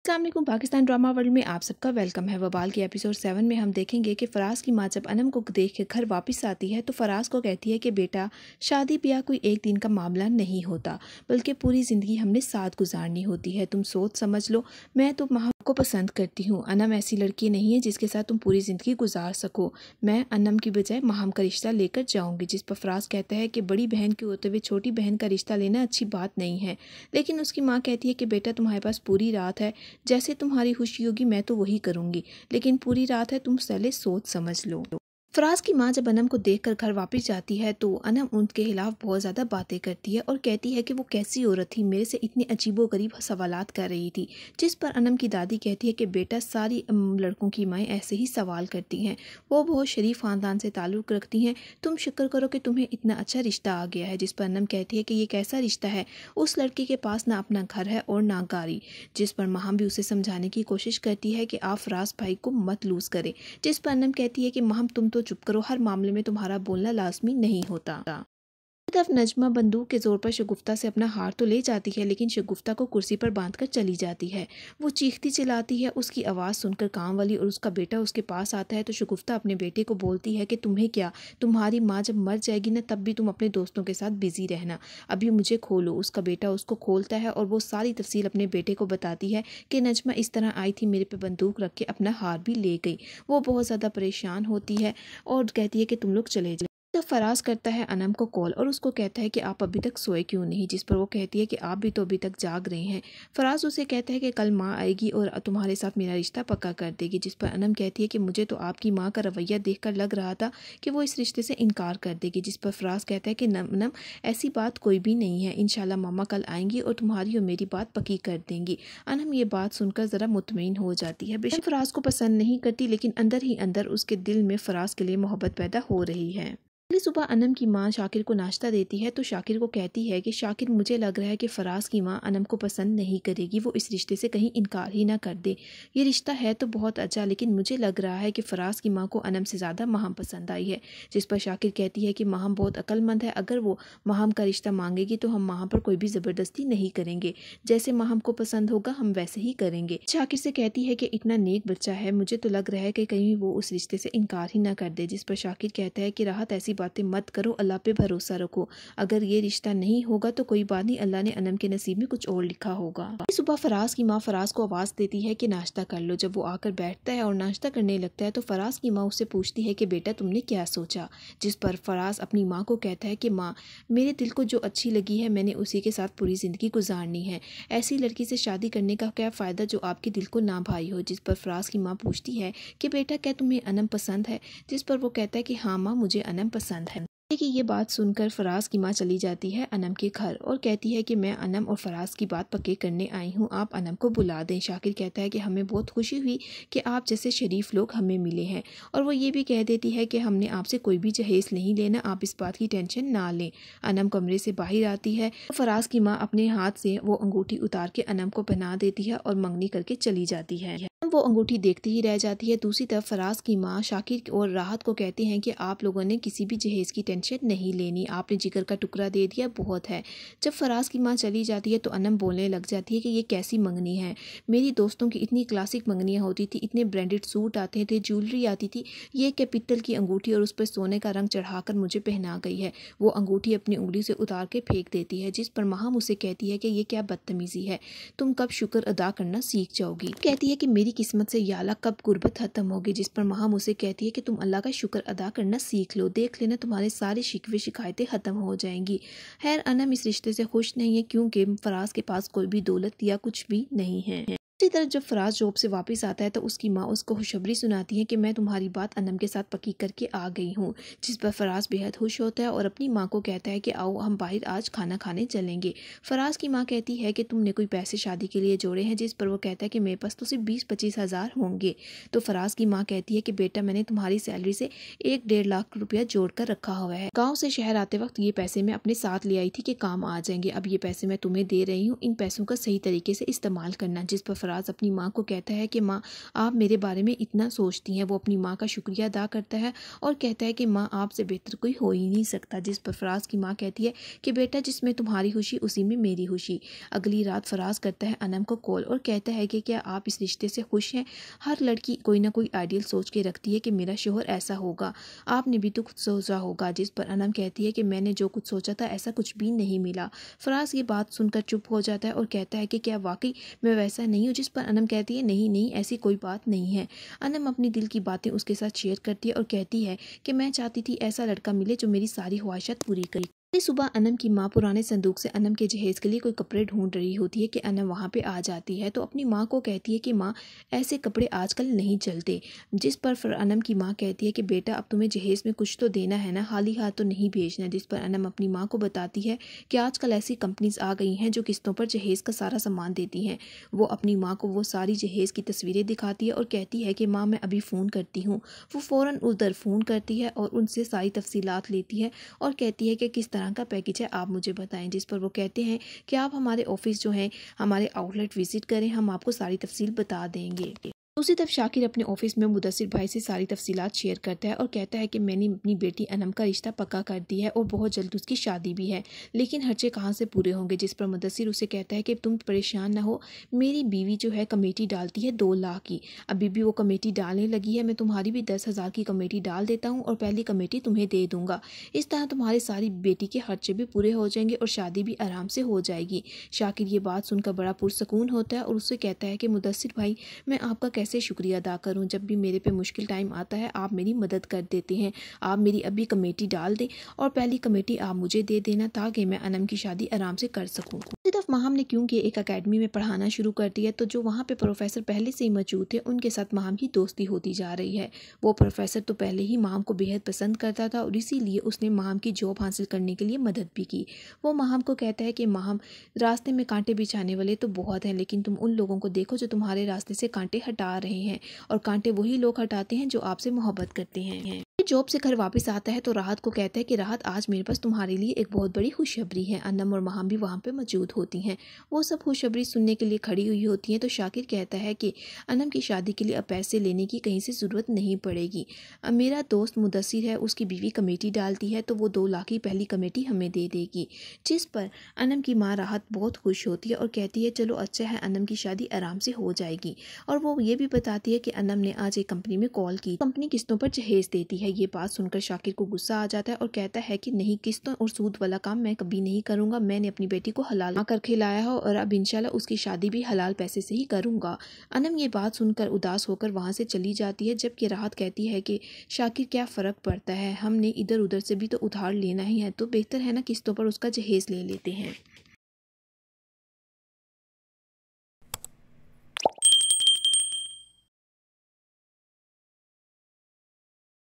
अस्सलाम वालेकुम। Pakistan drama world में आप सबका वेलकम है। वबाल के एपिसोड 7 में हम देखेंगे कि फराज की माँ जब अनम को देख के घर वापस आती है तो फराज को कहती है कि बेटा, शादी ब्याह कोई एक दिन का मामला नहीं होता, बल्कि पूरी ज़िंदगी हमने साथ गुजारनी होती है। तुम सोच समझ लो, मैं तो माँ को पसंद करती हूँ। अनम ऐसी लड़की नहीं है जिसके साथ तुम पूरी ज़िंदगी गुजार सको। मैं अनम की बजाय माहम का रिश्ता लेकर जाऊँगी। जिस पर फराज कहता है कि बड़ी बहन के होते हुए छोटी बहन का रिश्ता लेना अच्छी बात नहीं है। लेकिन उसकी माँ कहती है कि बेटा, तुम्हारे पास पूरी रात है, जैसे तुम्हारी खुशी होगी मैं तो वही करूँगी, लेकिन पूरी रात है, तुम पहले सोच समझ लो। फराज की माँ जब अनम को देखकर घर वापस जाती है तो अनम उनके खिलाफ बहुत ज़्यादा बातें करती है और कहती है कि वो कैसी औरत थी, मेरे से इतने अजीबोगरीब सवालात कर रही थी। जिस पर अनम की दादी कहती है कि बेटा, सारी लड़कों की माएँ ऐसे ही सवाल करती हैं, वो बहुत शरीफ ख़ानदान से ताल्लुक़ रखती हैं, तुम शुक्र करो कि तुम्हें इतना अच्छा रिश्ता आ गया है। जिस पर अनम कहती है कि ये कैसा रिश्ता है, उस लड़की के पास ना अपना घर है और ना गाड़ी। जिस पर माहम भी उसे समझाने की कोशिश करती है कि आप फराज भाई को मत लूज़ करें। जिस पर अनम कहती है कि माहम, तुम तो चुप करो, हर मामले में तुम्हारा बोलना लाजमी नहीं होता। तरफ नजमा बंदूक के जोर पर शगुफ्ता से अपना हार तो ले जाती है, लेकिन शगुफ्ता को कुर्सी पर बांधकर चली जाती है। वो चीखती चिल्लाती है। उसकी आवाज़ सुनकर काम वाली और उसका बेटा उसके पास आता है तो शगुफ्ता अपने बेटे को बोलती है कि तुम्हें क्या, तुम्हारी माँ जब मर जाएगी ना, तब भी तुम अपने दोस्तों के साथ बिजी रहना, अभी मुझे खोलो। उसका बेटा उसको खोलता है और वो सारी तफसील अपने बेटे को बताती है कि नजमा इस तरह आई थी, मेरे पे बंदूक रख के अपना हार भी ले गई। वो बहुत ज़्यादा परेशान होती है और कहती है कि तुम लोग चले जाओ। तब फराज करता है अनम को कॉल और उसको कहता है कि आप अभी तक सोए क्यों नहीं। जिस पर वो कहती है कि आप भी तो अभी तक जाग रहे हैं। फराज उसे कहता है कि कल माँ आएगी और तुम्हारे साथ मेरा रिश्ता पक्का कर देगी। जिस पर अनम कहती है कि मुझे तो आपकी माँ का रवैया देखकर लग रहा था कि वो इस रिश्ते से इनकार कर देगी। जिस पर फराज कहता है कि अनम, ऐसी बात कोई भी नहीं है, इंशाल्लाह मामा कल आएंगी और तुम्हारी और मेरी बात पक्की कर देंगी। अनम ये बात सुनकर ज़रा मुतमईन हो जाती है। बेशक फराज को पसंद नहीं करती, लेकिन अंदर ही अंदर उसके दिल में फराज के लिए मोहब्बत पैदा हो रही है। अगली सुबह अनम की माँ शाकिर को नाश्ता देती है तो शाकिर को कहती है कि शाकिर, मुझे लग रहा है कि फराज की माँ अनम को पसंद नहीं करेगी, वो इस रिश्ते से कहीं इनकार ही ना कर दे। ये रिश्ता है तो बहुत अच्छा, लेकिन मुझे लग रहा है कि फराज की माँ को अनम से ज़्यादा माहम पसंद आई है। जिस पर शाकिर कहती है कि माहम बहुत अक्लमंद है, अगर वो माहम का रिश्ता मांगेगी तो हम माहम पर कोई भी ज़बरदस्ती नहीं करेंगे, जैसे माहम को पसंद होगा हम वैसे ही करेंगे। शाकिर से कहती है कि इतना नेक बच्चा है, मुझे तो लग रहा है कि कहीं वो उस रिश्ते से इनकार ही ना कर दे। जिस पर शाकिर कहता है कि राहत, ऐसी बातें मत करो, अल्लाह पे भरोसा रखो, अगर ये रिश्ता नहीं होगा तो कोई बात नहीं, अल्लाह ने अनम के नसीब में कुछ और लिखा होगा। सुबह फराज की माँ फराज को आवाज़ देती है कि नाश्ता कर लो। जब वो आकर बैठता है और नाश्ता करने लगता है तो फराज की माँ उससे पूछती है कि बेटा, तुमने क्या सोचा। जिस पर फराज अपनी माँ को कहता है कि माँ, मेरे दिल को जो अच्छी लगी है मैंने उसी के साथ पूरी ज़िंदगी गुजारनी है, ऐसी लड़की से शादी करने का क्या फ़ायदा जो आपके दिल को ना भाई हो। जिस पर फराज की माँ पूछती है कि बेटा, क्या तुम्हें अनम पसंद है। जिस पर वो कहता है कि हाँ माँ, मुझे अनम पसंद है। देखिए, ये बात सुनकर फराज की माँ चली जाती है अनम के घर और कहती है कि मैं अनम और फराज की बात पक्के करने आई हूँ, आप अनम को बुला दें। शाकिर कहता है कि हमें बहुत खुशी हुई कि आप जैसे शरीफ लोग हमें मिले हैं, और वो ये भी कह देती है कि हमने आपसे कोई भी जहेज नहीं लेना, आप इस बात की टेंशन ना लें। अनम कमरे से बाहर आती है तो फराज की माँ अपने हाथ से वो अंगूठी उतार के अनम को पहना देती है और मंगनी करके चली जाती है। वो अंगूठी देखती ही रह जाती है। दूसरी तरफ फराज की माँ शाकिर और राहत को कहती हैं कि आप लोगों ने किसी भी जहेज की टेंशन नहीं लेनी, आपने जिगर का टुकड़ा दे दिया, बहुत है। जब फराज की माँ चली जाती है तो अनम बोलने लग जाती है कि ये कैसी मंगनी है, मेरी दोस्तों की इतनी क्लासिक मंगनियाँ होती थी, इतने ब्रांडेड सूट आते थे, ज्वेलरी आती थी, ये क्या पित्तल की अंगूठी और उस पर सोने का रंग चढ़ाकर मुझे पहना गई है। वो अंगूठी अपनी उंगली से उतार के फेंक देती है। जिस पर माँ उसे कहती है कि ये क्या बदतमीजी है, तुम कब शुक्र अदा करना सीख जाओगी। कहती है कि मेरी किस्मत से या अल्लाह कब गुर्बत खत्म होगी। जिस पर माँ उसे कहती है कि तुम अल्लाह का शुक्र अदा करना सीख लो, देख लेना तुम्हारे सारे शिकवे शिकायतें खत्म हो जाएंगी। खैर, अनम इस रिश्ते से खुश नहीं है क्योंकि फराज के पास कोई भी दौलत या कुछ भी नहीं है। इसी तरह जब फराज जॉब से वापस आता है तो उसकी माँ उसको खुशखबरी सुनाती है कि मैं तुम्हारी बात अनम के साथ पक्की करके आ गई हूँ। जिस पर फराज बेहद खुश होता है और अपनी माँ को कहता है कि आओ हम बाहर आज खाना खाने चलेंगे। फराज की माँ कहती है कि तुमने कोई पैसे शादी के लिए जोड़े हैं। जिस पर वो कहता है कि मेरे पास तो सिर्फ 20-25 हज़ार होंगे। तो फराज की माँ कहती है कि बेटा, मैंने तुम्हारी सैलरी से 1-1.5 लाख रुपया जोड़ कर रखा हुआ है, गाँव से शहर आते वक्त ये पैसे मैं अपने साथ ले आई थी कि काम आ जाएंगे, अब ये पैसे मैं तुम्हें दे रही हूँ, इन पैसों का सही तरीके से इस्तेमाल करना। जिस पर फराज अपनी माँ को कहता है कि माँ आप मेरे बारे में इतना सोचती हैं। वो अपनी माँ का शुक्रिया अदा करता है और कहता है कि माँ आपसे बेहतर कोई हो ही नहीं सकता। जिस पर फराज की माँ कहती है कि बेटा जिसमें तुम्हारी खुशी उसी में मेरी खुशी। अगली रात फराज करता है अनम को कॉल और कहता है कि क्या आप इस रिश्ते से खुश हैं। हर लड़की कोई ना कोई आइडियल सोच के रखती है कि मेरा शोहर ऐसा होगा, आपने भी तो कुछ सोचा होगा। जिस पर अनम कहती है कि मैंने जो कुछ सोचा था ऐसा कुछ भी नहीं मिला। फराज ये बात सुनकर चुप हो जाता है और कहता है कि क्या वाकई मैं वैसा नहीं हूँ। जिस पर अनम कहती है नहीं नहीं ऐसी कोई बात नहीं है। अनम अपनी दिल की बातें उसके साथ शेयर करती है और कहती है कि मैं चाहती थी ऐसा लड़का मिले जो मेरी सारी ख्वाहिशात पूरी करे। सुबह अनम की माँ पुराने संदूक से अनम के जहेज के लिए कोई कपड़े ढूंढ रही होती है कि अनम वहाँ पे आ जाती है तो अपनी माँ को कहती है कि माँ ऐसे कपड़े आजकल नहीं चलते। जिस पर फिर अनम की माँ कहती है कि बेटा अब तुम्हें जहेज में कुछ तो देना है ना, खाली हाथ तो नहीं भेजना। जिस पर अनम अपनी माँ को बताती है कि आजकल ऐसी कंपनीज आ गई हैं जो किस्तों पर जहेज का सारा सामान देती हैं। वो अपनी माँ को वो सारी जहेज की तस्वीरें दिखाती है और कहती है कि माँ मैं अभी फ़ोन करती हूँ। वो फ़ौरन उधर फ़ोन करती है और उनसे सारी तफसीलात लेती है और कहती है कि किस तरह का पैकेज है आप मुझे बताएं। जिस पर वो कहते हैं कि आप हमारे ऑफिस जो है हमारे आउटलेट विजिट करें, हम आपको सारी तफसील बता देंगे। दूसरी तरफ शाकिर अपने ऑफिस में मुदस्सिर भाई से सारी तफसीलात शेयर करता है और कहता है कि मैंने अपनी बेटी अनम का रिश्ता पक्का कर दिया है और बहुत जल्द उसकी शादी भी है, लेकिन खर्चे कहाँ से पूरे होंगे। जिस पर मुदस्सिर उसे कहता है कि तुम परेशान ना हो, मेरी बीवी जो है कमेटी डालती है 2 लाख की, अभी भी वो कमेटी डालने लगी है। मैं तुम्हारी भी 10,000 की कमेटी डाल देता हूँ और पहली कमेटी तुम्हें दे दूंगा। इस तरह तुम्हारी सारी बेटी के खर्चे भी पूरे हो जाएंगे और शादी भी आराम से हो जाएगी। शाकिर ये बात सुनकर बड़ा पुरसकून होता है और उससे कहता है कि मुदस्सिर भाई मैं आपका कैसे शुक्रिया अदा करूं, जब भी मेरे पे मुश्किल टाइम आता है आप मेरी मदद कर देते हैं। आप मेरी अभी कमेटी डाल दें और पहली कमेटी आप मुझे दे देना ताकि मैं अनम की शादी आराम से कर सकूं। दूसरी तरफ माहम ने क्योंकि एक एकेडमी में पढ़ाना शुरू कर दिया तो जो वहाँ पे प्रोफेसर पहले से ही मौजूद थे उनके साथ माहम की दोस्ती होती जा रही है। वो प्रोफेसर तो पहले ही माहम को बेहद पसंद करता था और इसीलिए उसने माहम की जॉब हासिल करने के लिए मदद भी की। वो माहम को कहता है कि माहम रास्ते में कांटे बिछाने वाले तो बहुत हैं, लेकिन तुम उन लोगों को देखो जो तुम्हारे रास्ते से कांटे हटा रहे हैं, और कांटे वही लोग हटाते हैं जो आपसे मोहब्बत करते हैं। जॉब से घर वापस आता है तो राहत को कहता है कि राहत आज मेरे पास तुम्हारे लिए एक बहुत बड़ी खुशखबरी है। अनम और माहम भी वहाँ पे मौजूद होती हैं। वो सब खुशखबरी सुनने के लिए खड़ी हुई होती हैं तो शाकिर कहता है कि अनम की शादी के लिए अब पैसे लेने की कहीं से ज़रूरत नहीं पड़ेगी। अब मेरा दोस्त मुदस्सिर है, उसकी बीवी कमेटी डालती है तो वो 2 लाख की पहली कमेटी हमें दे देगी। जिस पर अनम की माँ राहत बहुत खुश होती है और कहती है चलो अच्छा है, अनम की शादी आराम से हो जाएगी। और वो ये भी बताती है कि अनम ने आज एक कंपनी में कॉल की, कंपनी किस्तों पर जहेज देती है। ये बात सुनकर शाकिर को गुस्सा आ जाता है और कहता है कि नहीं, किस्तों और सूद वाला काम मैं कभी नहीं करूंगा। मैंने अपनी बेटी को हलाल कर खिलाया हो और अब इंशाल्लाह उसकी शादी भी हलाल पैसे से ही करूंगा। अनम ये बात सुनकर उदास होकर वहां से चली जाती है, जबकि राहत कहती है कि शाकिर क्या फ़र्क पड़ता है, हमने इधर उधर से भी तो उधार लेना ही है, तो बेहतर है ना किस्तों पर उसका जहेज ले लेते हैं।